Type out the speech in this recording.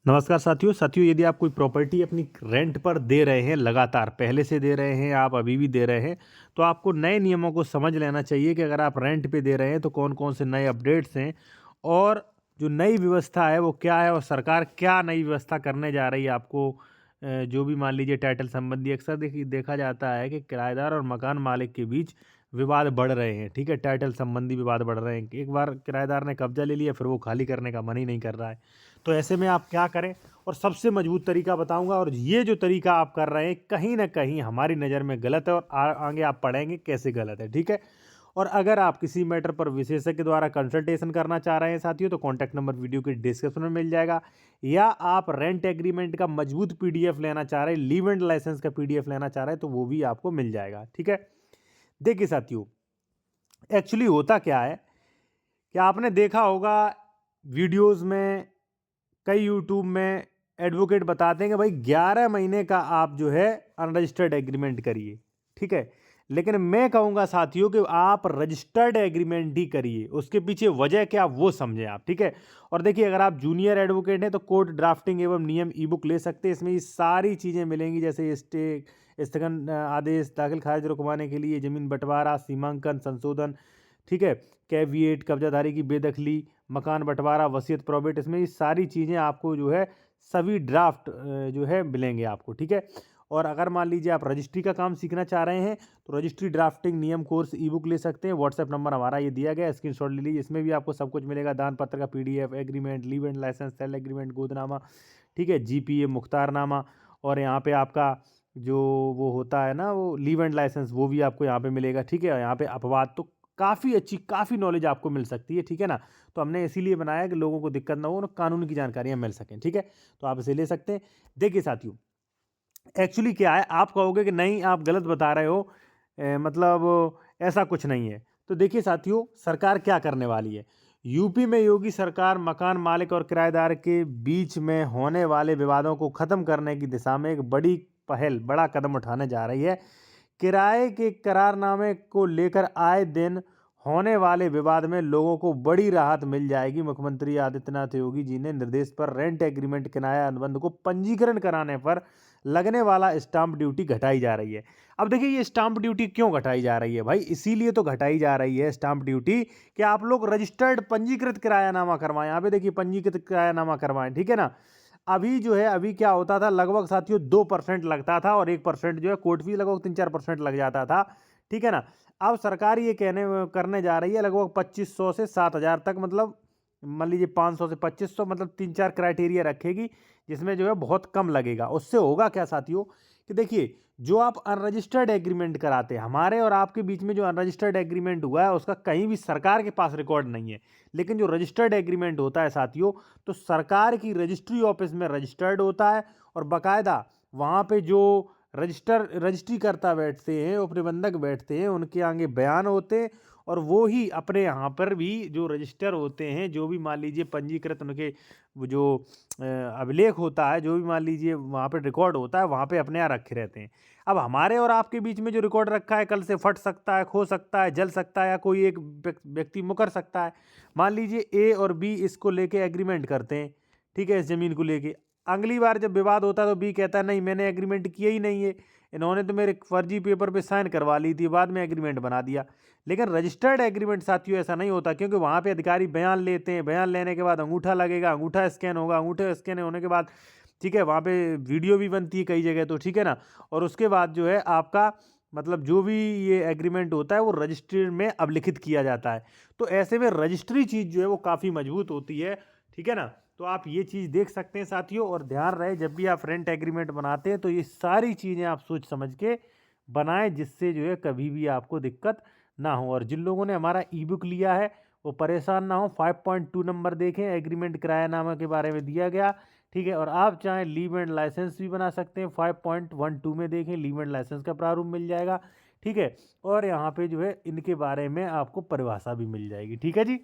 नमस्कार साथियों यदि आप कोई प्रॉपर्टी अपनी रेंट पर दे रहे हैं, लगातार पहले से दे रहे हैं, आप अभी भी दे रहे हैं, तो आपको नए नियमों को समझ लेना चाहिए कि अगर आप रेंट पे दे रहे हैं तो कौन कौन से नए अपडेट्स हैं और जो नई व्यवस्था है वो क्या है और सरकार क्या नई व्यवस्था करने जा रही है आपको। जो भी मान लीजिए टाइटल संबंधी अक्सर देखा जाता है कि किराएदार और मकान मालिक के बीच विवाद बढ़ रहे हैं। ठीक है, टाइटल संबंधी विवाद बढ़ रहे हैं। एक बार किराएदार ने कब्जा ले लिया, फिर वो खाली करने का मन ही नहीं कर रहा है। तो ऐसे में आप क्या करें, और सबसे मजबूत तरीका बताऊंगा, और ये जो तरीका आप कर रहे हैं कहीं ना कहीं हमारी नज़र में गलत है और आगे आप पढ़ेंगे कैसे गलत है। ठीक है, और अगर आप किसी मैटर पर विशेषज्ञ द्वारा कंसल्टेशन करना चाह रहे हैं साथियों, तो कॉन्टैक्ट नंबर वीडियो के डिस्क्रिप्शन में मिल जाएगा। या आप रेंट एग्रीमेंट का मजबूत पीडीएफ लेना चाह रहे हैं, लीव एंड लाइसेंस का पीडीएफ लेना चाह रहे हैं, तो वो भी आपको मिल जाएगा। ठीक है, देखिए साथियों, एक्चुअली होता क्या है कि आपने देखा होगा वीडियोस में, कई यूट्यूब में एडवोकेट बताते हैं कि भाई 11 महीने का आप जो है अनरजिस्टर्ड एग्रीमेंट करिए। ठीक है, लेकिन मैं कहूँगा साथियों कि आप रजिस्टर्ड एग्रीमेंट ही करिए। उसके पीछे वजह क्या वो समझें आप। ठीक है, और देखिए अगर आप जूनियर एडवोकेट हैं तो कोर्ट ड्राफ्टिंग एवं नियम ई बुक ले सकते हैं। इसमें ये सारी चीज़ें मिलेंगी, जैसे स्टे, स्थगन आदेश, दाखिल खारिज रुकवाने के लिए, जमीन बंटवारा, सीमांकन संशोधन, ठीक है, कैविएट, कब्जाधारी की बेदखली, मकान बंटवारा, वसीयत, प्रोबेट, इसमें ये सारी चीज़ें आपको जो है सभी ड्राफ्ट जो है मिलेंगे आपको। ठीक है, और अगर मान लीजिए आप रजिस्ट्री का काम सीखना चाह रहे हैं तो रजिस्ट्री ड्राफ्टिंग नियम कोर्स ई बुक ले सकते हैं। व्हाट्सएप नंबर हमारा ये दिया गया है, स्क्रीनशॉट ले लीजिए। इसमें भी आपको सब कुछ मिलेगा, दान पत्र का PDF, agreement, leave and licence, sale agreement, गोदनामा, ठीक है, जीपीए, मुख्तारनामा, और यहाँ पे आपका जो वो होता है ना वो लीव एंड लाइसेंस, वो भी आपको यहाँ पे मिलेगा। ठीक है, यहाँ पे अपवाद तो काफ़ी अच्छी, काफ़ी नॉलेज आपको मिल सकती है। ठीक है ना, तो हमने इसीलिए बनाया कि लोगों को दिक्कत ना हो और कानून की जानकारियाँ मिल सकें। ठीक है, तो आप इसे ले सकते हैं। देखिए साथियों, एक्चुअली क्या है, आप कहोगे कि नहीं आप गलत बता रहे हो, मतलब ऐसा कुछ नहीं है। तो देखिए साथियों, सरकार क्या करने वाली है। यूपी में योगी सरकार मकान मालिक और किराएदार के बीच में होने वाले विवादों को ख़त्म करने की दिशा में एक बड़ा कदम उठाने जा रही है। किराए के करारनामे को लेकर आए दिन होने वाले विवाद में लोगों को बड़ी राहत मिल जाएगी। मुख्यमंत्री आदित्यनाथ योगी जी ने निर्देश पर रेंट एग्रीमेंट किराया अनुबंध को पंजीकरण कराने पर लगने वाला स्टाम्प ड्यूटी घटाई जा रही है। अब देखिए, ये स्टाम्प ड्यूटी क्यों घटाई जा रही है भाई, इसीलिए तो घटाई जा रही है स्टाम्प ड्यूटी कि आप लोग रजिस्टर्ड पंजीकृत किरायानामा करवाएं। यहाँ पे देखिए, पंजीकृत किरायानामा करवाएं। ठीक है ना, अभी जो है, अभी क्या होता था, लगभग साथियों 2% लगता था और 1% जो है कोर्ट फीस लगभग 3-4% लग जाता था। ठीक है ना, अब सरकार ये कहने करने जा रही है लगभग 2500 से 7000 तक, मतलब मान लीजिए 500 से 2500, मतलब 3-4 क्राइटेरिया रखेगी जिसमें जो है बहुत कम लगेगा। उससे होगा क्या साथियों कि देखिए, जो आप अनरजिस्टर्ड एग्रीमेंट कराते हैं, हमारे और आपके बीच में जो अनरजिस्टर्ड एग्रीमेंट हुआ है उसका कहीं भी सरकार के पास रिकॉर्ड नहीं है। लेकिन जो रजिस्टर्ड एग्रीमेंट होता है साथियों, तो सरकार की रजिस्ट्री ऑफिस में रजिस्टर्ड होता है और बाकायदा वहाँ पे जो रजिस्ट्री करता बैठते हैं, वो प्रबंधक बैठते हैं, उनके आगे बयान होते हैं और वो ही अपने यहाँ पर भी जो रजिस्टर होते हैं, जो भी मान लीजिए पंजीकृत उनके वो जो अभिलेख होता है, जो भी मान लीजिए वहाँ पे रिकॉर्ड होता है, वहाँ पे अपने यहाँ रखे रहते हैं। अब हमारे और आपके बीच में जो रिकॉर्ड रखा है, कल से फट सकता है, खो सकता है, जल सकता है, या कोई एक व्यक्ति मुकर सकता है। मान लीजिए ए और बी इसको लेके एग्रीमेंट करते हैं, ठीक है, इस ज़मीन को लेके। अगली बार जब विवाद होता है तो बी कहता है नहीं, मैंने एग्रीमेंट किया ही नहीं है, इन्होंने तो मेरे फर्जी पेपर पे साइन करवा ली थी, बाद में एग्रीमेंट बना दिया। लेकिन रजिस्टर्ड एग्रीमेंट साथियों ऐसा नहीं होता, क्योंकि वहाँ पे अधिकारी बयान लेते हैं, बयान लेने के बाद अंगूठा लगेगा, अंगूठा स्कैन होगा, अंगूठा स्कैन होने के बाद ठीक है, वहाँ पे वीडियो भी बनती है कई जगह, तो ठीक है ना, और उसके बाद जो है आपका मतलब जो भी ये एग्रीमेंट होता है वो रजिस्ट्री में अभिलिखित किया जाता है। तो ऐसे में रजिस्ट्री चीज़ जो है वो काफ़ी मजबूत होती है। ठीक है ना, तो आप ये चीज़ देख सकते हैं साथियों, और ध्यान रहे जब भी आप रेंट एग्रीमेंट बनाते हैं तो ये सारी चीज़ें आप सोच समझ के बनाएं, जिससे जो है कभी भी आपको दिक्कत ना हो। और जिन लोगों ने हमारा ई बुक लिया है वो परेशान ना हो, 5.2 नंबर देखें, एग्रीमेंट किरायानामा के बारे में दिया गया। ठीक है, और आप चाहें लीव एंड लाइसेंस भी बना सकते हैं, 5.12 में देखें, लीव एंड लाइसेंस का प्रारूप मिल जाएगा। ठीक है, और यहाँ पे जो है इनके बारे में आपको परिभाषा भी मिल जाएगी। ठीक है जी।